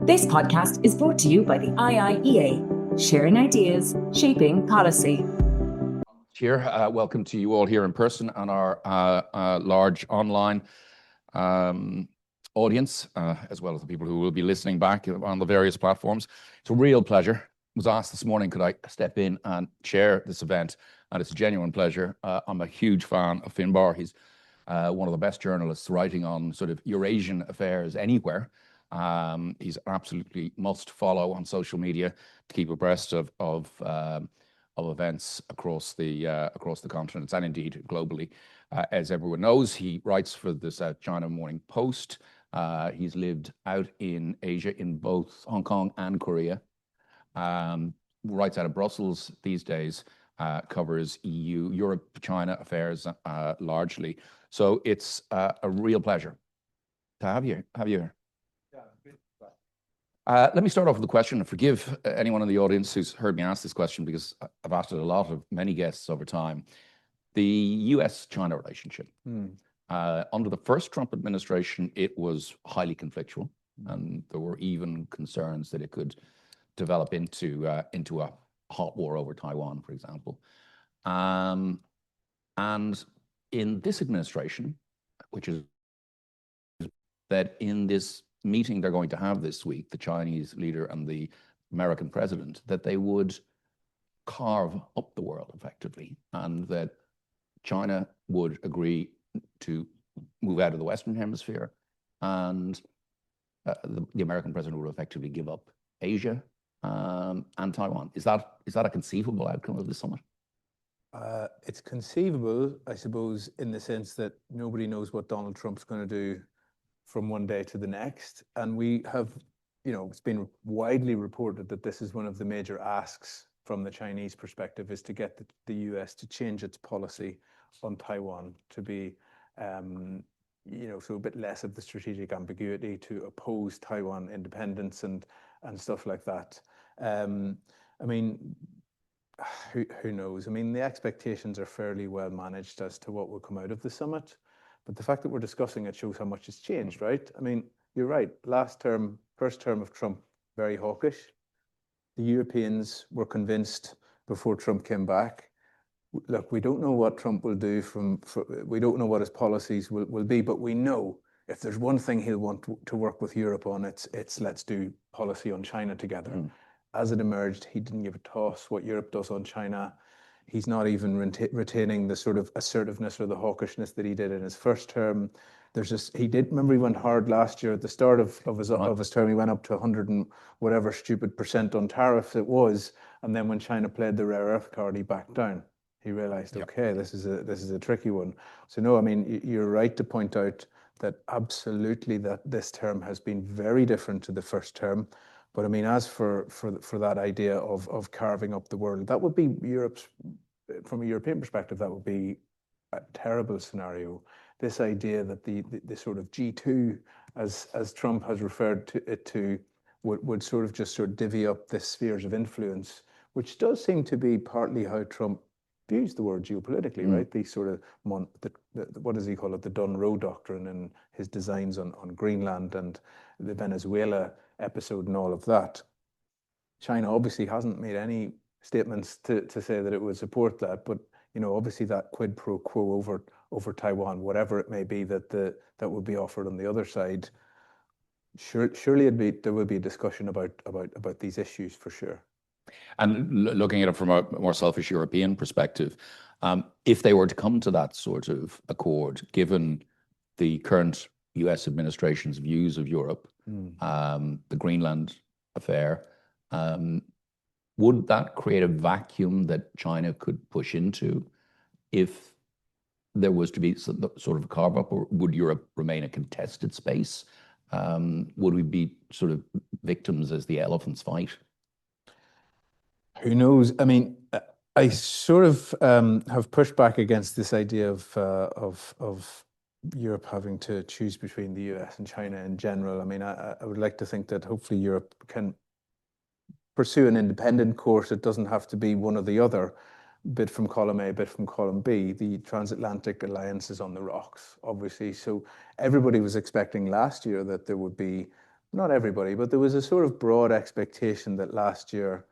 This podcast is brought to you by the IIEA, sharing ideas, shaping policy. Here, welcome to you all here in person and our large online audience, as well as the people who will be listening back on the various platforms. It's a real pleasure. I was asked this morning, could I step in and chair this event? And it's a genuine pleasure. I'm a huge fan of Finbarr. He's one of the best journalists writing on sort of Eurasian affairs anywhere. He's absolutely must follow on social media to keep abreast of events across the continents and indeed globally. As everyone knows, he writes for the South China Morning Post. He's lived out in Asia in both Hong Kong and Korea. Writes out of Brussels these days. Covers EU, Europe, China affairs largely. So it's a real pleasure to have you here. Let me start off with a question, and forgive anyone in the audience who's heard me ask this question because I've asked it a lot of many guests over time. The US-China relationship. Under the first Trump administration, it was highly conflictual, and there were even concerns that it could develop into a hot war over Taiwan, for example. And in this administration, which is that in this meeting they're going to have this week, the Chinese leader and the American president, that they would carve up the world effectively, and that China would agree to move out of the Western Hemisphere, and the American president would effectively give up Asia and Taiwan. Is that a conceivable outcome of the summit? It's conceivable, I suppose, in the sense that nobody knows what Donald Trump's going to do from one day to the next. And we have, it's been widely reported that this is one of the major asks from the Chinese perspective, is to get the US to change its policy on Taiwan to be, so a bit less of the strategic ambiguity, to oppose Taiwan independence and stuff like that. Who knows? The expectations are fairly well managed as to what will come out of the summit. But the fact that we're discussing it shows how much has changed, right? You're right. First term of Trump, very hawkish. The Europeans were convinced before Trump came back. Look, we don't know what Trump will do we don't know what his policies will be, but we know if there's one thing he'll want to work with Europe on, it's let's do policy on China together. As it emerged, he didn't give a toss what Europe does on China. He's not even retaining the sort of assertiveness or the hawkishness that he did in his first term. Remember he went hard last year at the start of his term. He went up to 100 and whatever stupid % on tariffs it was. And then when China played the rare earth card, he backed down. He realized, okay, this is a tricky one. So no, you're right to point out that absolutely that this term has been very different to the first term. But as for that idea of carving up the world, that would be from a European perspective, that would be a terrible scenario. This idea that the sort of G2, as Trump has referred to it, would sort of divvy up the spheres of influence, which does seem to be partly how Trump views the word geopolitically, right? These sort of, what does he call it? The Dunroe Doctrine, and his designs on Greenland and the Venezuela episode and all of that. China obviously hasn't made any statements to say that it would support that, but obviously that quid pro quo over Taiwan, whatever it may be that would be offered on the other side, surely there would be a discussion about these issues for sure. And looking at it from a more selfish European perspective, if they were to come to that sort of accord, given the current US administration's views of Europe, the Greenland affair, would that create a vacuum that China could push into if there was to be sort of a carve up, or would Europe remain a contested space? Would we be sort of victims as the elephants fight? Who knows? I sort of have pushed back against this idea of Europe having to choose between the US and China in general. I would like to think that hopefully Europe can pursue an independent course. It doesn't have to be one or the other, bit from column A, bit from column B. The transatlantic alliance is on the rocks, obviously. So everybody was expecting last year that there would be not everybody, but there was a sort of broad expectation that last year,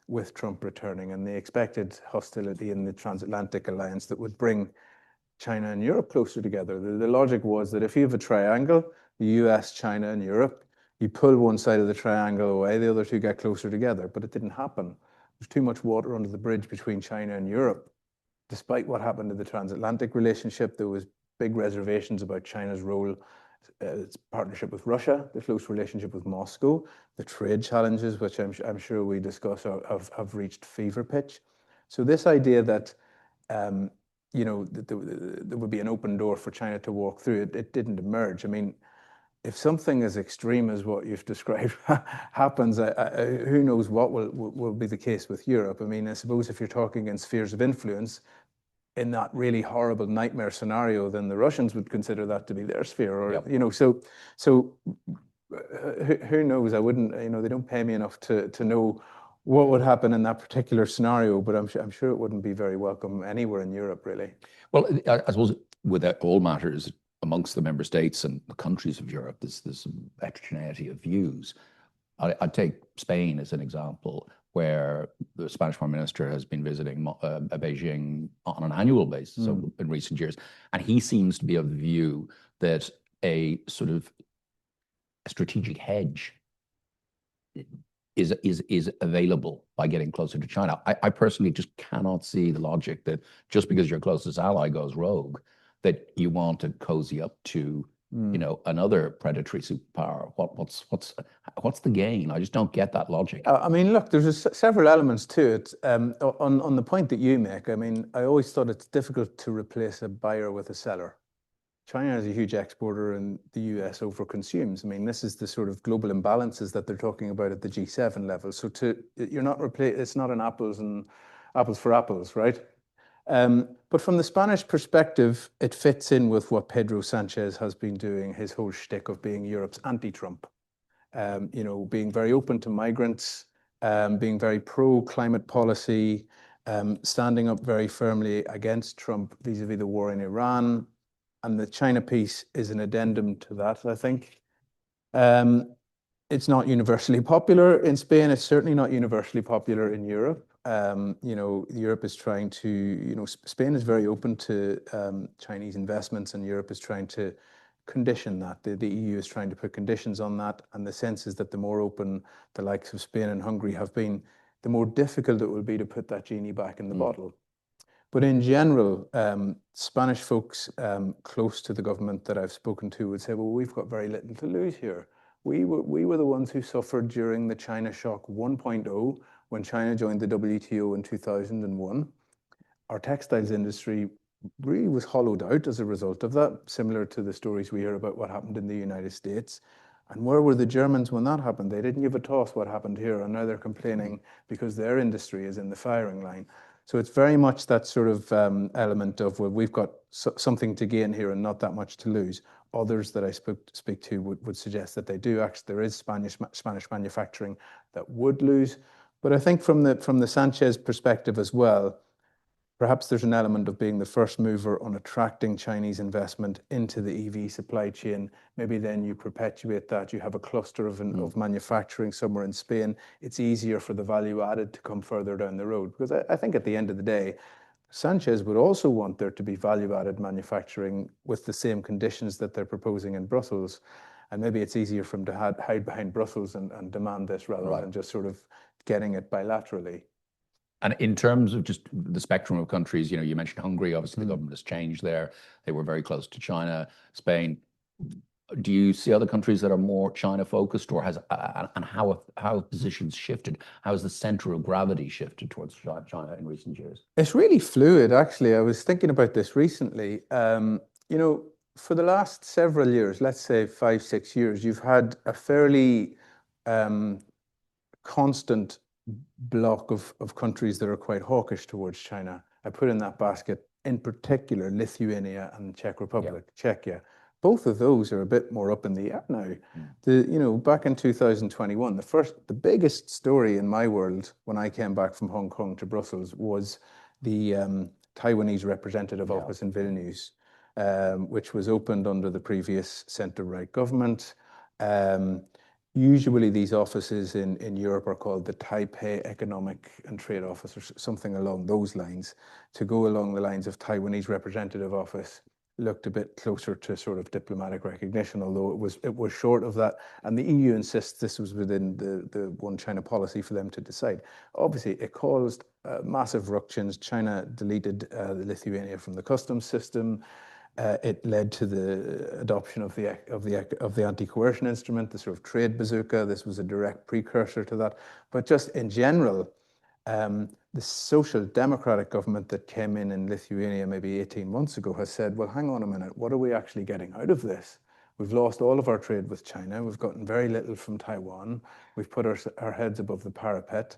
with Trump returning and the expected hostility in the transatlantic alliance that would bring China and Europe closer together. The logic was that if you have a triangle, the US, China, and Europe, you pull one side of the triangle away, the other two get closer together. But it didn't happen. There's too much water under the bridge between China and Europe. Despite what happened to the transatlantic relationship, there was big reservations about China's role, its partnership with Russia, the close relationship with Moscow, the trade challenges, which I'm sure we discuss, have reached fever pitch. So this idea that you know, there would be an open door for China to walk through, it didn't emerge. I mean, if something as extreme as what you've described happens, who knows what will be the case with Europe? I mean, I suppose if you're talking in spheres of influence, in that really horrible nightmare scenario, then the Russians would consider that to be their sphere, or Yep. you know. So who knows? I wouldn't. You know, they don't pay me enough to know what would happen in that particular scenario, but I'm sure it wouldn't be very welcome anywhere in Europe, really. Well, I suppose with all matters amongst the member states and the countries of Europe, there's some heterogeneity of views. I'd take Spain as an example, where the Spanish Prime Minister has been visiting Beijing on an annual basis in recent years, and he seems to be of the view that a sort of strategic hedge is available by getting closer to China. I personally just cannot see the logic that just because your closest ally goes rogue, that you want to cozy up to you know, another predatory superpower. What's the gain? I just don't get that logic. I mean, look, there's several elements to it. On the point that you make, I mean, I always thought it's difficult to replace a buyer with a seller. China is a huge exporter and the US overconsumes. I mean, this is the sort of global imbalances that they're talking about at the G7 level. So it's not an apples for apples, right? But from the Spanish perspective, it fits in with what Pedro Sanchez has been doing, his whole shtick of being Europe's anti-Trump. You know, being very open to migrants, being very pro-climate policy, standing up very firmly against Trump vis-a-vis the war in Iran. And the China piece is an addendum to that, I think. It's not universally popular in Spain. It's certainly not universally popular in Europe. You know, Europe is trying to, you know, Spain is very open to Chinese investments, and Europe is trying to condition that. The EU is trying to put conditions on that. And the sense is that the more open the likes of Spain and Hungary have been, the more difficult it will be to put that genie back in the bottle. But in general, Spanish folks close to the government that I've spoken to would say, well, we've got very little to lose here. We were the ones who suffered during the China shock 1.0 when China joined the WTO in 2001. Our textiles industry really was hollowed out as a result of that, similar to the stories we hear about what happened in the United States. And where were the Germans when that happened? They didn't give a toss what happened here, and now they're complaining because their industry is in the firing line. So it's very much that sort of element of, well, we've got something to gain here and not that much to lose. Others that I speak to would suggest that they do. Actually, there is Spanish manufacturing that would lose. But I think from the Sanchez perspective as well, perhaps there's an element of being the first mover on attracting Chinese investment into the EV supply chain. Maybe then you perpetuate that. You have a cluster of manufacturing somewhere in Spain. It's easier for the value added to come further down the road. Because I think at the end of the day, Sanchez would also want there to be value added manufacturing with the same conditions that they're proposing in Brussels. And maybe it's easier for them to hide behind Brussels and demand this rather than just sort of getting it bilaterally. And in terms of just the spectrum of countries, you know, you mentioned Hungary, obviously the government has changed there. They were very close to China, Spain. Do you see other countries that are more China focused, or how have positions shifted? How has the center of gravity shifted towards China in recent years? It's really fluid, actually. I was thinking about this recently. You know, for the last several years, let's say 5, 6 years, you've had a fairly constant block of countries that are quite hawkish towards China. I put in that basket, in particular, Lithuania and Czech Republic, Czechia. Both of those are a bit more up in the air now. You know, back in 2021, the biggest story in my world when I came back from Hong Kong to Brussels was the Taiwanese representative office in Vilnius, which was opened under the previous centre-right government. Usually these offices in Europe are called the Taipei Economic and Trade Office or something along those lines. To go along the lines of Taiwanese Representative Office looked a bit closer to sort of diplomatic recognition, although it was short of that. And the EU insists this was within the one China policy for them to decide. Obviously, it caused massive ructions. China deleted Lithuania from the customs system. It led to the adoption of the anti-coercion instrument, the sort of trade bazooka. This was a direct precursor to that. But just in general, the social democratic government that came in Lithuania maybe 18 months ago has said, well, hang on a minute, what are we actually getting out of this? We've lost all of our trade with China. We've gotten very little from Taiwan. We've put our heads above the parapet.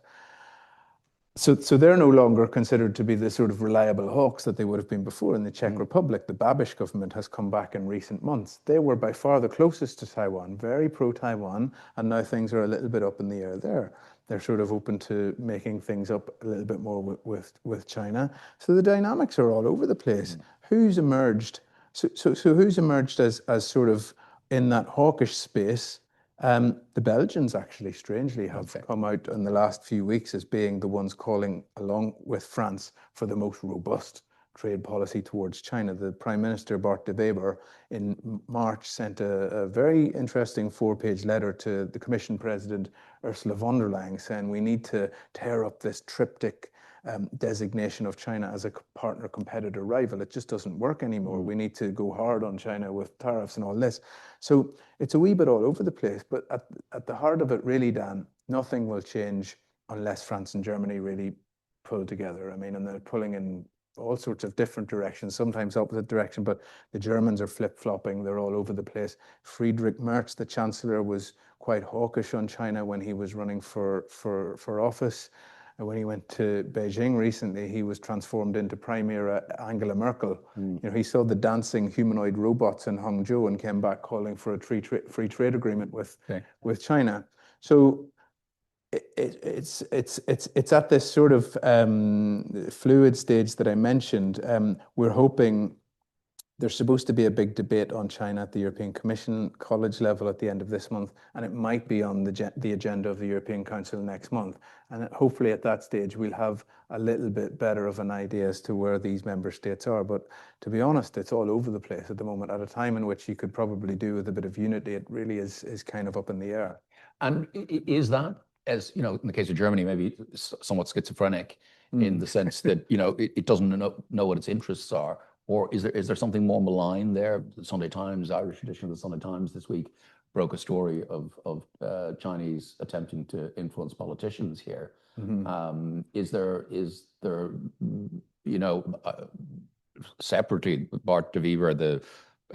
So they're no longer considered to be the sort of reliable hawks that they would have been before. In the Czech Republic, the Babiš government has come back in recent months. They were by far the closest to Taiwan, very pro-Taiwan, and now things are a little bit up in the air there. They're sort of open to making things up a little bit more with China. So the dynamics are all over the place. Who's emerged? So who's emerged as sort of in that hawkish space? The Belgians actually, strangely, have come out in the last few weeks as being the ones calling, along with France, for the most robust trade policy towards China. The Prime Minister, Bart de Wever, in March sent a very interesting 4-page letter to the Commission President, Ursula von der Leyen, saying we need to tear up this triptych designation of China as a partner, competitor, rival. It just doesn't work anymore. We need to go hard on China with tariffs and all this. So it's a wee bit all over the place, but at the heart of it, really, Dan, nothing will change unless France and Germany really pull together. I mean, and they're pulling in all sorts of different directions, sometimes opposite direction, but the Germans are flip-flopping. They're all over the place. Friedrich Merz, the Chancellor, was quite hawkish on China when he was running for office. And when he went to Beijing recently, he was transformed into Premier Angela Merkel. You know, he saw the dancing humanoid robots in Hangzhou and came back calling for a free trade agreement with China. So it's at this sort of fluid stage that I mentioned. We're hoping there's supposed to be a big debate on China at the European Commission college level at the end of this month, and it might be on the agenda of the European Council next month. And hopefully at that stage, we'll have a little bit better of an idea as to where these member states are. But to be honest, it's all over the place at the moment, at a time in which you could probably do with a bit of unity. It really is kind of up in the air. And is that, as you know, in the case of Germany, maybe somewhat schizophrenic in the sense that, you know, it doesn't know what its interests are? Or is there something more malign there? The Sunday Times, Irish edition of the Sunday Times this week, broke a story of Chinese attempting to influence politicians here. Is there you know, separately, Bart de Wever, the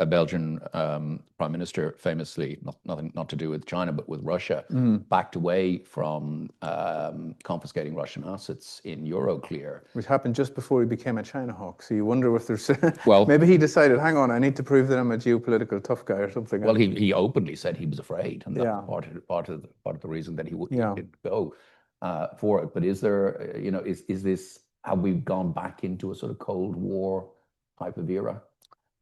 Belgian prime minister, famously, not to do with China, but with Russia, backed away from confiscating Russian assets in Euroclear. Which happened just before he became a China hawk. So you wonder if there's, well, maybe he decided, hang on, I need to prove that I'm a geopolitical tough guy or something. Well, he openly said he was afraid, and that's part of the reason that he didn't go for it. But is there, you know, is this, have we gone back into a sort of Cold War type of era?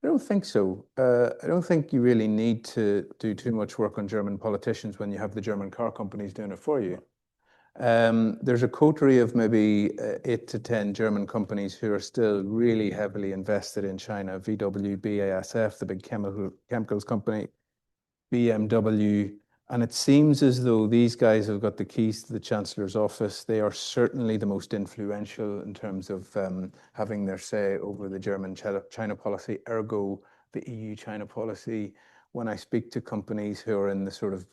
I don't think so. I don't think you really need to do too much work on German politicians when you have the German car companies doing it for you. There's a coterie of maybe 8 to 10 German companies who are still really heavily invested in China. VW, BASF, the big chemicals company, BMW. And it seems as though these guys have got the keys to the Chancellor's office. They are certainly the most influential in terms of having their say over the German China policy, ergo the EU-China policy. When I speak to companies who are in the sort of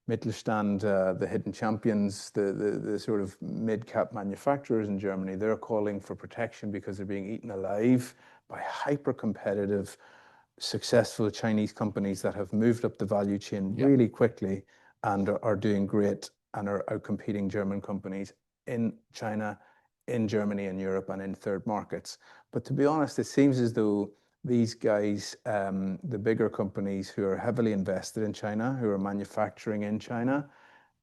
Mittelstand, the hidden champions, the sort of mid-cap manufacturers in Germany, they're calling for protection because they're being eaten alive by hyper-competitive, successful Chinese companies that have moved up the value chain really quickly and are doing great and are outcompeting German companies in China, in Germany, in Europe, and in third markets. But to be honest, it seems as though these guys, the bigger companies who are heavily invested in China, who are manufacturing in China,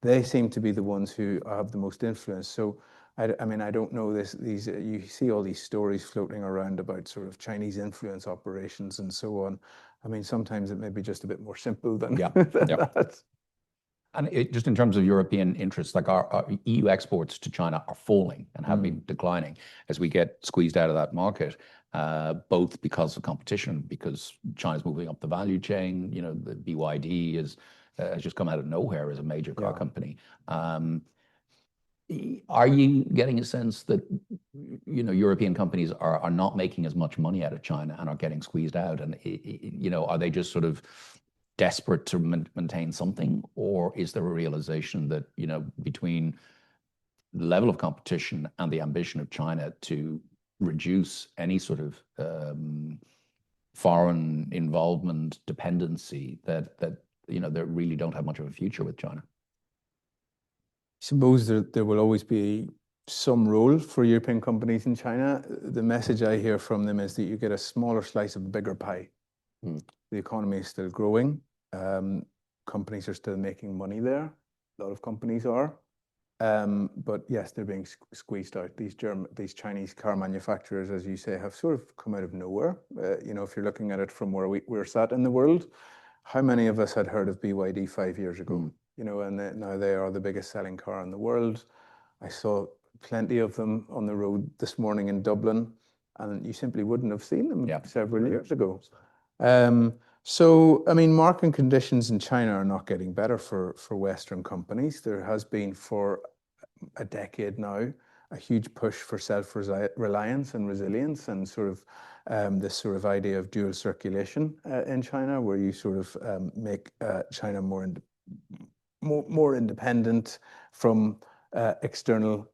they seem to be the ones who have the most influence. So I mean, I don't know you see all these stories floating around about sort of Chinese influence operations and so on. I mean, sometimes it may be just a bit more simple than, Yeah, than yeah. that. And just in terms of European interests, like our EU exports to China are falling and have been declining as we get squeezed out of that market, both because of competition, because China's moving up the value chain. You know, the BYD has just come out of nowhere as a major car company. Are you getting a sense that, you know, European companies are not making as much money out of China and are getting squeezed out? And, you know, are they just sort of desperate to maintain something? Or is there a realization that, you know, between the level of competition and the ambition of China to reduce any sort of foreign involvement dependency, that you know, they really don't have much of a future with China? Suppose there will always be some role for European companies in China. The message I hear from them is that you get a smaller slice of a bigger pie. The economy is still growing. Companies are still making money there. A lot of companies are. But yes, they're being squeezed out. These Chinese car manufacturers, as you say, have sort of come out of nowhere. You know, if you're looking at it from where we're sat in the world, how many of us had heard of BYD 5 years ago? You know, and now they are the biggest selling car in the world. I saw plenty of them on the road this morning in Dublin, and you simply wouldn't have seen them several years ago. So, I mean, market conditions in China are not getting better for Western companies. There has been for a decade now a huge push for self-reliance and resilience, and sort of this sort of idea of dual circulation in China, where you sort of make China more independent from external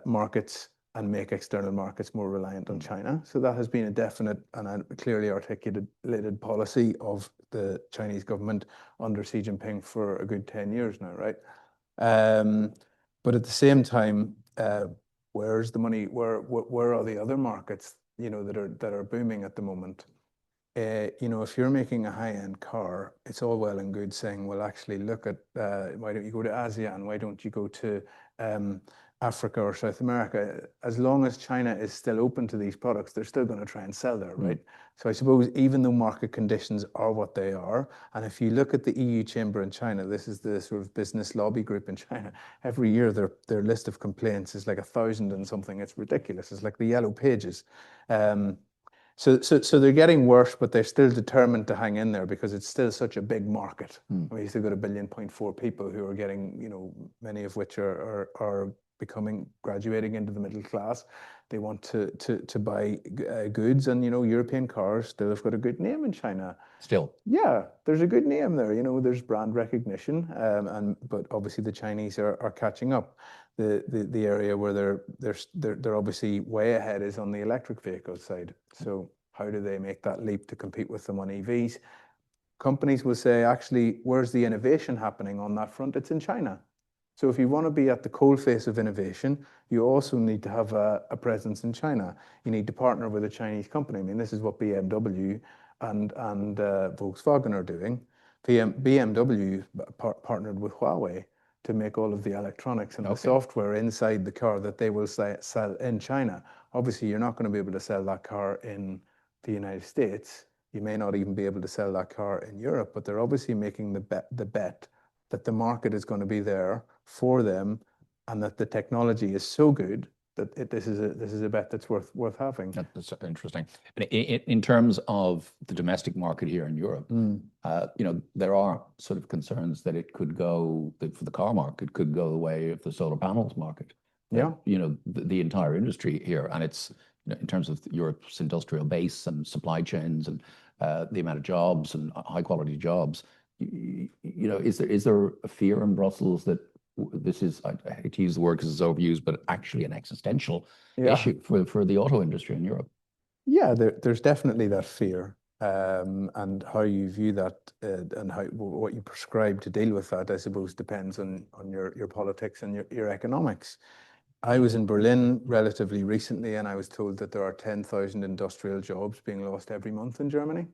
markets and make external markets more reliant on China. So that has been a definite and a clearly articulated policy of the Chinese government under Xi Jinping for a good 10 years now, right? But at the same time, where's the money? Where are the other markets, you know, that are booming at the moment? You know, if you're making a high-end car, it's all well and good saying, well, actually, look at why don't you go to ASEAN? Why don't you go to Africa or South America? As long as China is still open to these products, they're still going to try and sell there, right? So I suppose even though market conditions are what they are, and if you look at the EU chamber in China, this is the sort of business lobby group in China. Every year, their list of complaints is like 1,000 and something. It's ridiculous. It's like the yellow pages. So they're getting worse, but they're still determined to hang in there because it's still such a big market. We still got 1.4 billion people who are getting, you know, many of which are graduating into the middle class. They want to buy goods, and you know, European cars still have got a good name in China. Still, yeah, there's a good name there. You know, there's brand recognition, but obviously the Chinese are catching up. The area where they're obviously way ahead is on the electric vehicle side. So how do they make that leap to compete with them on EVs? Companies will say, actually, where's the innovation happening on that front? It's in China. So if you want to be at the coalface of innovation, you also need to have a presence in China. You need to partner with a Chinese company. I mean, this is what BMW and Volkswagen are doing. BMW partnered with Huawei to make all of the electronics and the software inside the car that they will sell in China. Obviously, you're not going to be able to sell that car in the United States. You may not even be able to sell that car in Europe, but they're obviously making the bet that the market is going to be there for them, and that the technology is so good that this is a bet that's worth having. That's interesting. In terms of the domestic market here in Europe, you know, there are sort of concerns that it could go, that for the car market, could go the way of the solar panels market. Yeah. You know, the entire industry here, and it's, you know, in terms of Europe's industrial base and supply chains and the amount of jobs and high quality jobs. You know, is there a fear in Brussels that this is, I hate to use the word because it's overused, but actually an existential issue for the auto industry in Europe? Yeah, there's definitely that fear, and how you view that and what you prescribe to deal with that, I suppose, depends on your politics and your economics. I was in Berlin relatively recently, and I was told that there are 10,000 industrial jobs being lost every month in Germany,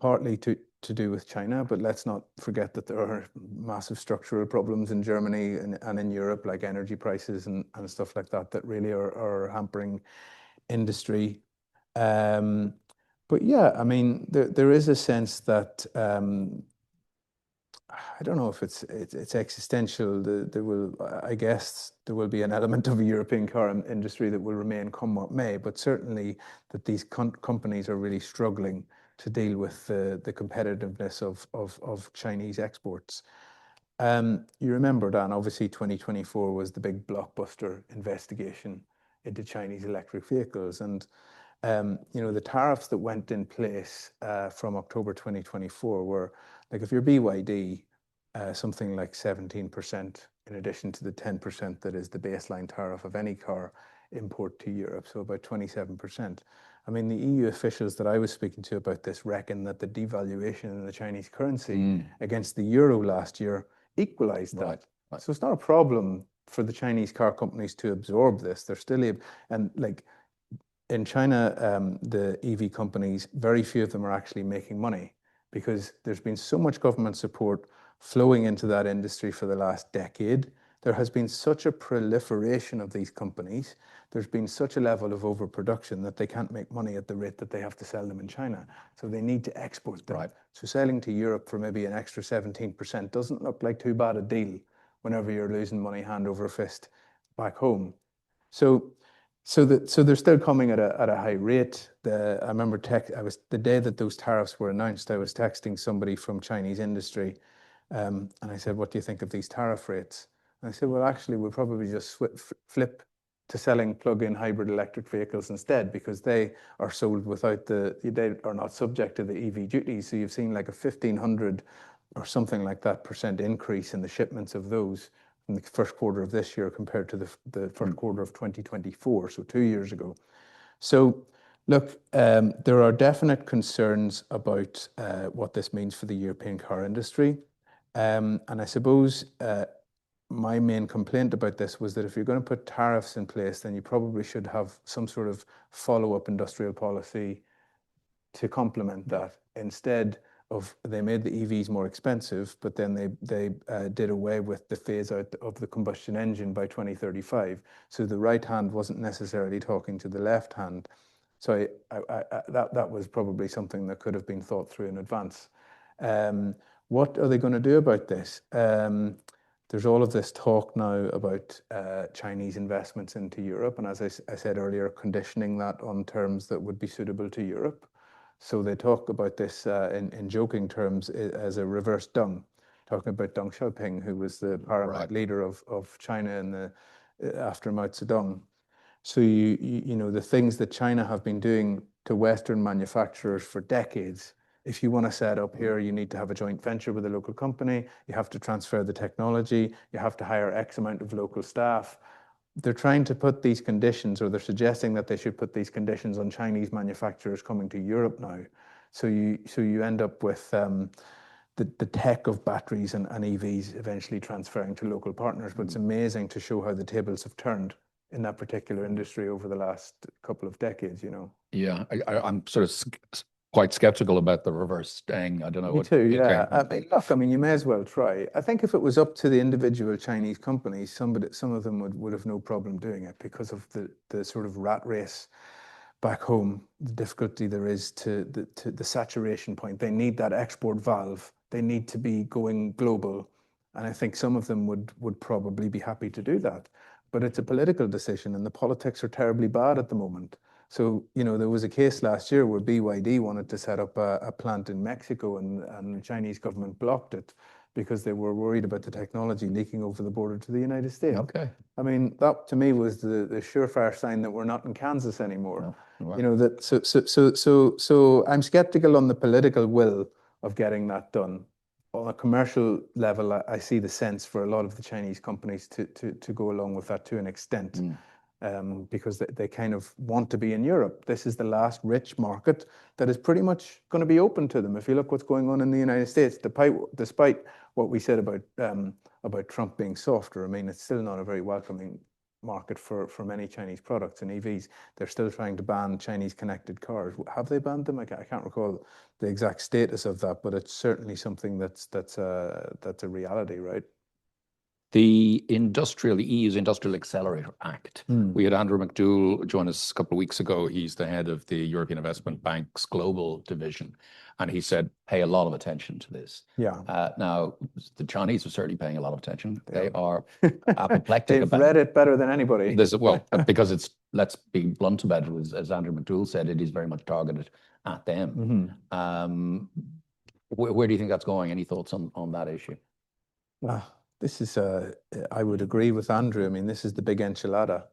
partly to do with China, but let's not forget that there are massive structural problems in Germany and in Europe, like energy prices and stuff like that, that really are hampering industry. But yeah, I mean, there is a sense that I don't know if it's existential. I guess there will be an element of a European car industry that will remain come what may, but certainly that these companies are really struggling to deal with the competitiveness of Chinese exports. You remember, Dan, obviously 2024 was the big blockbuster investigation into Chinese electric vehicles. And the tariffs that went in place from October 2024 were, like, if you're BYD, something like 17%, in addition to the 10% that is the baseline tariff of any car import to Europe, so about 27%. I mean, the EU officials that I was speaking to about this reckon that the devaluation in the Chinese currency against the euro last year equalized that. Right. So it's not a problem for the Chinese car companies to absorb this. They're still able, and like in China, the EV companies, very few of them are actually making money because there's been so much government support flowing into that industry for the last decade. There has been such a proliferation of these companies. There's been such a level of overproduction that they can't make money at the rate that they have to sell them in China. So they need to export them. Right. So selling to Europe for maybe an extra 17% doesn't look like too bad a deal whenever you're losing money hand over fist back home. So they're still coming at a high rate. I remember the day that those tariffs were announced, I was texting somebody from Chinese industry, and I said, "What do you think of these tariff rates?" And I said, "Well, actually, we'll probably just flip to selling plug-in hybrid electric vehicles instead, because they are sold without they are not subject to the EV duty. So you've seen like a 1,500 or something like that % increase in the shipments of those in the first quarter of this year compared to the first quarter of 2024, so 2 years ago." So look, there are definite concerns about what this means for the European car industry. And I suppose my main complaint about this was that if you're going to put tariffs in place, then you probably should have some sort of follow-up industrial policy to complement that. Instead of, they made the EVs more expensive, but then they did away with the phase out of the combustion engine by 2035. So the right hand wasn't necessarily talking to the left hand. So that was probably something that could have been thought through in advance. What are they going to do about this? There's all of this talk now about Chinese investments into Europe. And as I said earlier, conditioning that on terms that would be suitable to Europe. So they talk about this in joking terms as a reverse Deng, talking about Deng Xiaoping, who was the paramount leader of China after Mao Zedong. So you know, the things that China have been doing to Western manufacturers for decades. If you want to set up here, you need to have a joint venture with a local company. You have to transfer the technology. You have to hire X amount of local staff. They're trying to put these conditions, or they're suggesting that they should put these conditions on Chinese manufacturers coming to Europe now. So you end up with the tech of batteries and EVs eventually transferring to local partners. But it's amazing to show how the tables have turned in that particular industry over the last couple of decades, you know. Yeah, I'm sort of quite skeptical about the reverse Deng. I don't know. Me too, yeah. Look, I mean, you may as well try. I think if it was up to the individual Chinese companies, some of them would have no problem doing it because of the sort of rat race back home, the difficulty there is to the saturation point. They need that export valve. They need to be going global. And I think some of them would probably be happy to do that. But it's a political decision, and the politics are terribly bad at the moment. So, you know, there was a case last year where BYD wanted to set up a plant in Mexico, and the Chinese government blocked it because they were worried about the technology leaking over the border to the United States. Okay. I mean, that to me was the surefire sign that we're not in Kansas anymore. Oh, wow. You know, that so I'm skeptical on the political will of getting that done. On a commercial level, I see the sense for a lot of the Chinese companies to go along with that to an extent. Because they kind of want to be in Europe. This is the last rich market that is pretty much going to be open to them. If you look what's going on in the United States, despite what we said about Trump being softer, I mean, it's still not a very welcoming market for many Chinese products and EVs. They're still trying to ban Chinese connected cars. Have they banned them? I can't recall the exact status of that, but it's certainly something that's a reality, right? The EU's Industrial Accelerator Act. We had Andrew McDougall join us a couple of weeks ago. He's the head of the European Investment Bank's global division. And he said, pay a lot of attention to this. Yeah. Now, the Chinese are certainly paying a lot of attention. They are apoplectic They've read it better than anybody. Well, because it's, let's be blunt about it, as Andrew McDougall said, it is very much targeted at them. Where do you think that's going? Any thoughts on that issue? This is, I would agree with Andrew. I mean, this is the big enchilada.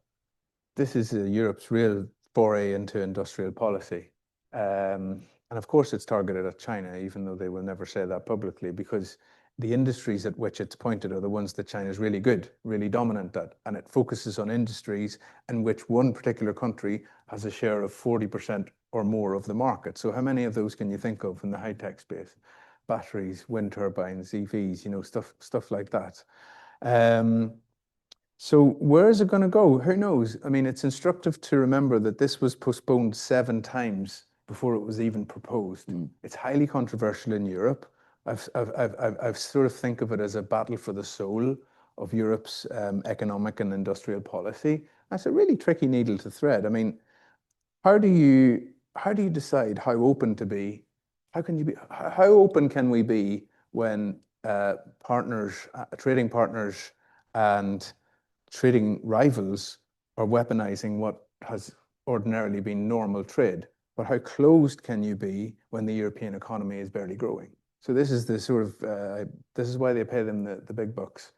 This is Europe's real foray into industrial policy. And of course, it's targeted at China, even though they will never say that publicly, because the industries at which it's pointed are the ones that China is really good, really dominant at. And it focuses on industries in which one particular country has a share of 40% or more of the market. So how many of those can you think of in the high-tech space? Batteries, wind turbines, EVs, you know, stuff like that. So where is it going to go? Who knows? I mean, it's instructive to remember that this was postponed 7 times before it was even proposed. It's highly controversial in Europe. I've sort of think of it as a battle for the soul of Europe's economic and industrial policy. That's a really tricky needle to thread. I mean, how do you decide how open to be? How open can we be when trading partners and trading rivals are weaponizing what has ordinarily been normal trade? But how closed can you be when the European economy is barely growing? So this is the sort of, this is why they pay them the big bucks.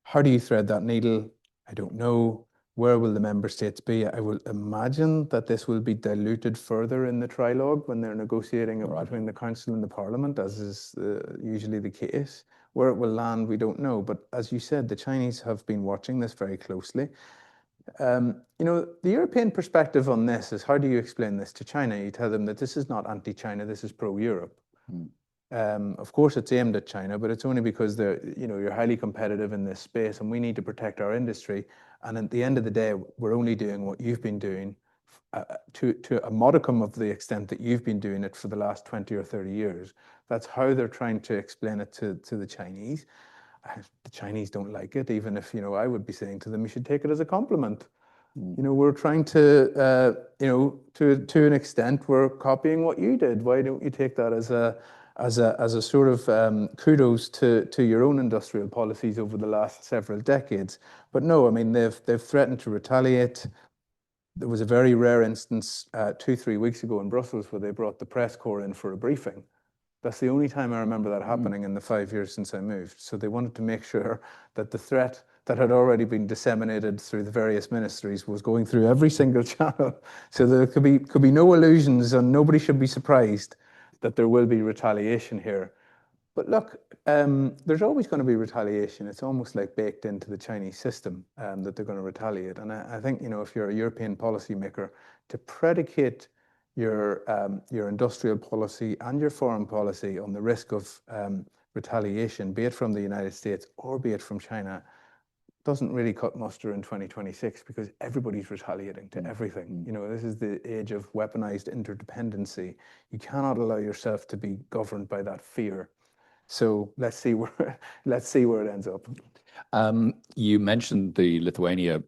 How do you thread that needle? I don't know. Where will the member states be? I will imagine that this will be diluted further in the trilogue when they're negotiating between the Council and the Parliament, as is usually the case. Where it will land, we don't know. But as you said, the Chinese have been watching this very closely. You know, the European perspective on this is, how do you explain this to China? You tell them that this is not anti-China, this is pro-Europe. Of course, it's aimed at China, but it's only because you're highly competitive in this space, and we need to protect our industry. And at the end of the day, we're only doing what you've been doing to a modicum of the extent that you've been doing it for the last 20 or 30 years. That's how they're trying to explain it to the Chinese. The Chinese don't like it, even if, I would be saying to them, you should take it as a compliment. We're trying to, to an extent, we're copying what you did. Why don't you take that as a sort of kudos to your own industrial policies over the last several decades? But no, I mean, they've threatened to retaliate. There was a very rare instance 2-3 weeks ago in Brussels where they brought the press corps in for a briefing. That's the only time I remember that happening in the 5 years since I moved. So they wanted to make sure that the threat that had already been disseminated through the various ministries was going through every single channel. So there could be no illusions, and nobody should be surprised that there will be retaliation here. But look, there's always going to be retaliation. It's almost like baked into the Chinese system that they're going to retaliate. And I think, if you're a European policymaker, to predicate your industrial policy and your foreign policy on the risk of retaliation, be it from the United States or be it from China, doesn't really cut muster in 2026, because everybody's retaliating to everything. This is the age of weaponized interdependency. You cannot allow yourself to be governed by that fear. So let's see where it ends up. You mentioned the Lithuania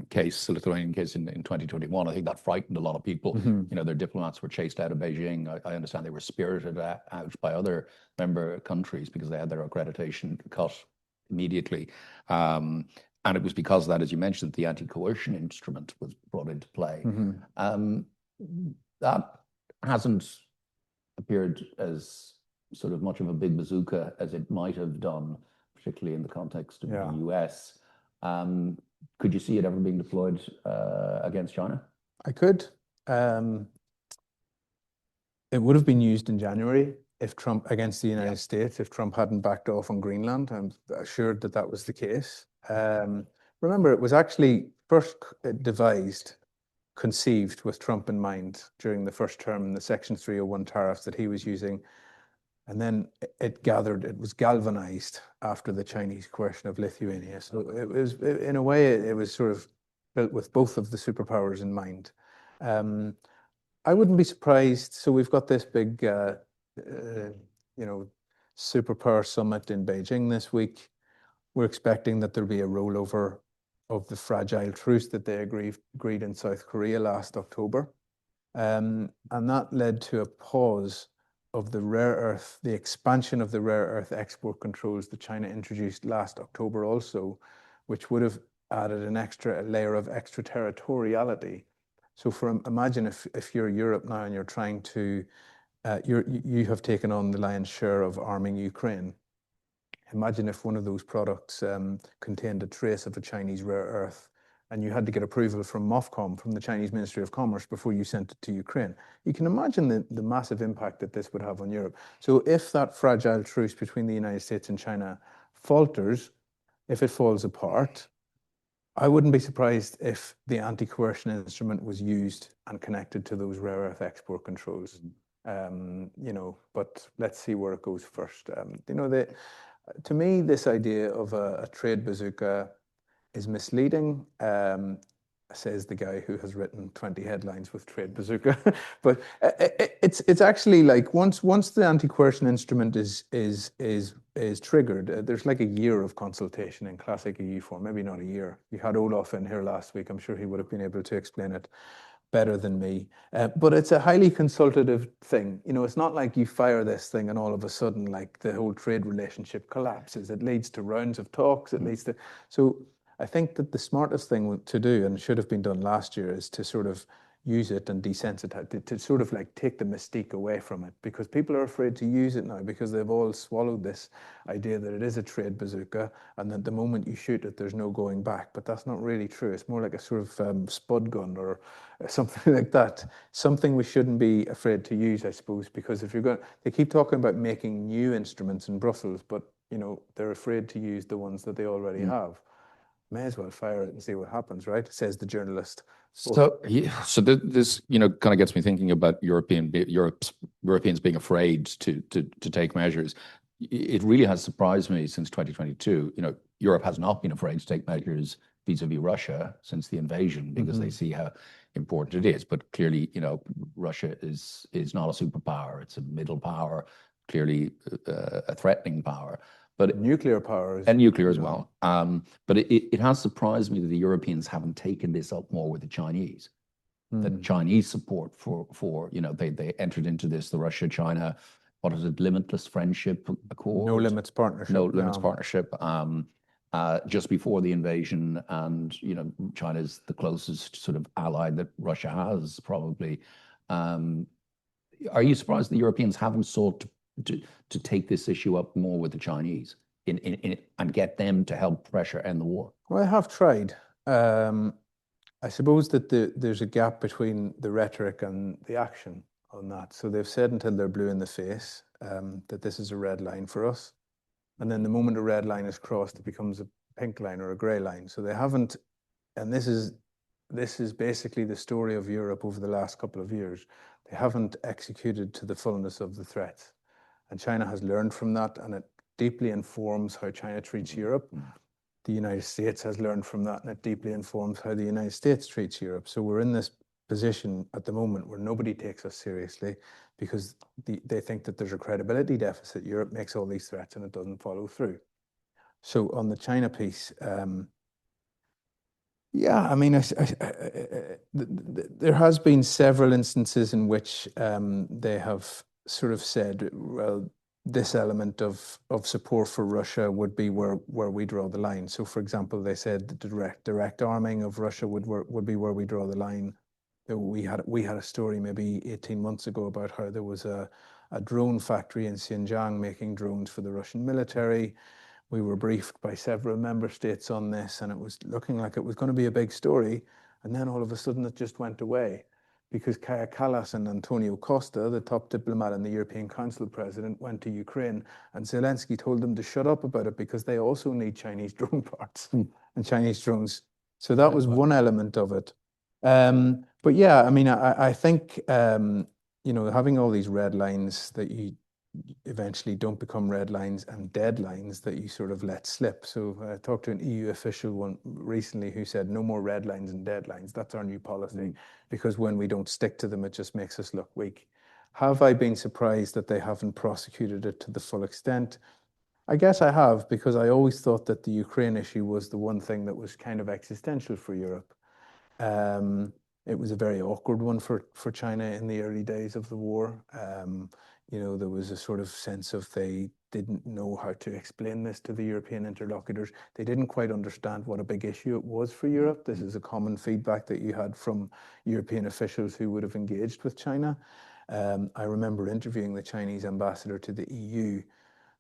case, the Lithuanian case in 2021. I think that frightened a lot of people. Their diplomats were chased out of Beijing. I understand they were spirited out by other member countries because they had their accreditation cut immediately. And it was because of that, as you mentioned, the anti-coercion instrument was brought into play. That hasn't appeared as sort of much of a big bazooka as it might have done, particularly in the context of the US. Could you see it ever being deployed against China? I could. It would have been used in January against the United States, if Trump hadn't backed off on Greenland. I'm assured that was the case. Remember, it was actually first conceived with Trump in mind during the first term in the Section 301 tariffs that he was using. And then it was galvanized after the Chinese coercion of Lithuania. So it was, in a way, it was sort of built with both of the superpowers in mind. I wouldn't be surprised. So we've got this big, superpower summit in Beijing this week. we're expecting that there'll be a rollover of the fragile truce that they agreed in South Korea last October. And that led to a pause of the expansion of the rare earth export controls that China introduced last October also, which would have added a layer of extraterritoriality. So imagine if you're Europe now and you're trying to, you have taken on the lion's share of arming Ukraine. Imagine if one of those products contained a trace of a Chinese rare earth, and you had to get approval from MOFCOM, from the Chinese Ministry of Commerce, before you sent it to Ukraine. You can imagine the massive impact that this would have on Europe. So if that fragile truce between the United States and China falters, if it falls apart, I wouldn't be surprised if the anti-coercion instrument was used and connected to those rare earth export controls. But let's see where it goes first. To me, this idea of a trade bazooka is misleading, says the guy who has written 20 headlines with trade bazooka. But it's actually like once the anti-coercion instrument is triggered, there's like a year of consultation in classic EU form, maybe not a year. You had Olaf in here last week. I'm sure he would have been able to explain it better than me. But it's a highly consultative thing. It's not like you fire this thing and all of a sudden like the whole trade relationship collapses. It leads to rounds of talks. It leads to... So I think that the smartest thing to do, and should have been done last year, is to sort of use it and desensitize, to sort of like take the mystique away from it, because people are afraid to use it now because they've all swallowed this idea that it is a trade bazooka and that the moment you shoot it, there's no going back. But that's not really true. It's more like a sort of spud gun or something like that. Something we shouldn't be afraid to use, I suppose, because if you're going, they keep talking about making new instruments in Brussels, but they're afraid to use the ones that they already have. May as well fire it and see what happens, right? Says the journalist. So this kind of gets me thinking about Europeans being afraid to take measures. It really has surprised me since 2022. Europe has not been afraid to take measures vis-a-vis Russia since the invasion because they see how important it is. But clearly, Russia is not a superpower; it's a middle power, clearly a threatening power. But nuclear power and nuclear as well. But it has surprised me that the Europeans haven't taken this up more with the Chinese. The Chinese support for they entered into this, the Russia-China, what is it, limitless friendship accord? No limits partnership. No limits partnership. Just before the invasion, and China's the closest sort of ally that Russia has probably. Are you surprised the Europeans haven't sought to take this issue up more with the Chinese and get them to help pressure end the war? Well, I have tried. I suppose that there's a gap between the rhetoric and the action on that. So they've said until they're blue in the face that this is a red line for us. And then the moment a red line is crossed, it becomes a pink line or a grey line. So they haven't, and this is basically the story of Europe over the last couple of years. They haven't executed to the fullness of the threats. And China has learned from that, and it deeply informs how China treats Europe. The United States has learned from that, and it deeply informs how the United States treats Europe. So we're in this position at the moment where nobody takes us seriously because they think that there's a credibility deficit. Europe makes all these threats and it doesn't follow through. So on the China piece, yeah, I mean, there has been several instances in which they have sort of said, well, this element of support for Russia would be where we draw the line. So, for example, they said the direct arming of Russia would be where we draw the line. We had a story maybe 18 months ago about how there was a drone factory in Xinjiang making drones for the Russian military. We were briefed by several member states on this, and it was looking like it was going to be a big story. And then all of a sudden it just went away because Kaja Kallas and Antonio Costa, the top diplomat and the European Council president, went to Ukraine, and Zelensky told them to shut up about it because they also need Chinese drone parts and Chinese drones. So that was one element of it. But yeah, I mean, I think, having all these red lines that you eventually don't become red lines and dead lines that you sort of let slip. So I talked to an EU official recently who said, no more red lines and dead lines. That's our new policy, because when we don't stick to them, it just makes us look weak. Have I been surprised that they haven't prosecuted it to the full extent? I guess I have, because I always thought that the Ukraine issue was the one thing that was kind of existential for Europe. It was a very awkward one for China in the early days of the war. There was a sort of sense of they didn't know how to explain this to the European interlocutors. They didn't quite understand what a big issue it was for Europe. This is a common feedback that you had from European officials who would have engaged with China. I remember interviewing the Chinese ambassador to the EU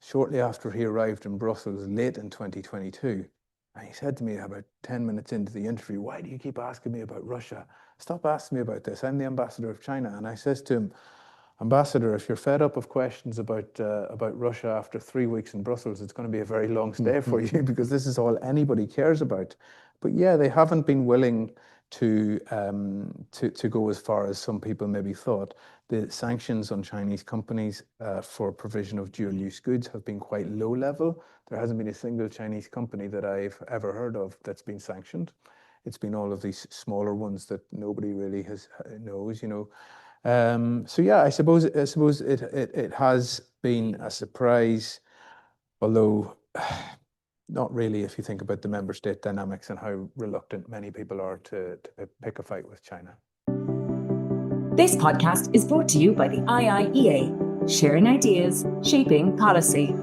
shortly after he arrived in Brussels late in 2022. And he said to me about 10 minutes into the interview, "Why do you keep asking me about Russia? Stop asking me about this. I'm the ambassador of China." And I says to him, "Ambassador, if you're fed up of questions about Russia after 3 weeks in Brussels, it's going to be a very long stay for you, because this is all anybody cares about." But yeah, they haven't been willing to go as far as some people maybe thought. The sanctions on Chinese companies for provision of dual-use goods have been quite low level. There hasn't been a single Chinese company that I've ever heard of that's been sanctioned. It's been all of these smaller ones that nobody really knows. So yeah, I suppose it has been a surprise, although not really if you think about the member state dynamics and how reluctant many people are to pick a fight with China. This podcast is brought to you by the IIEA, sharing ideas, shaping policy.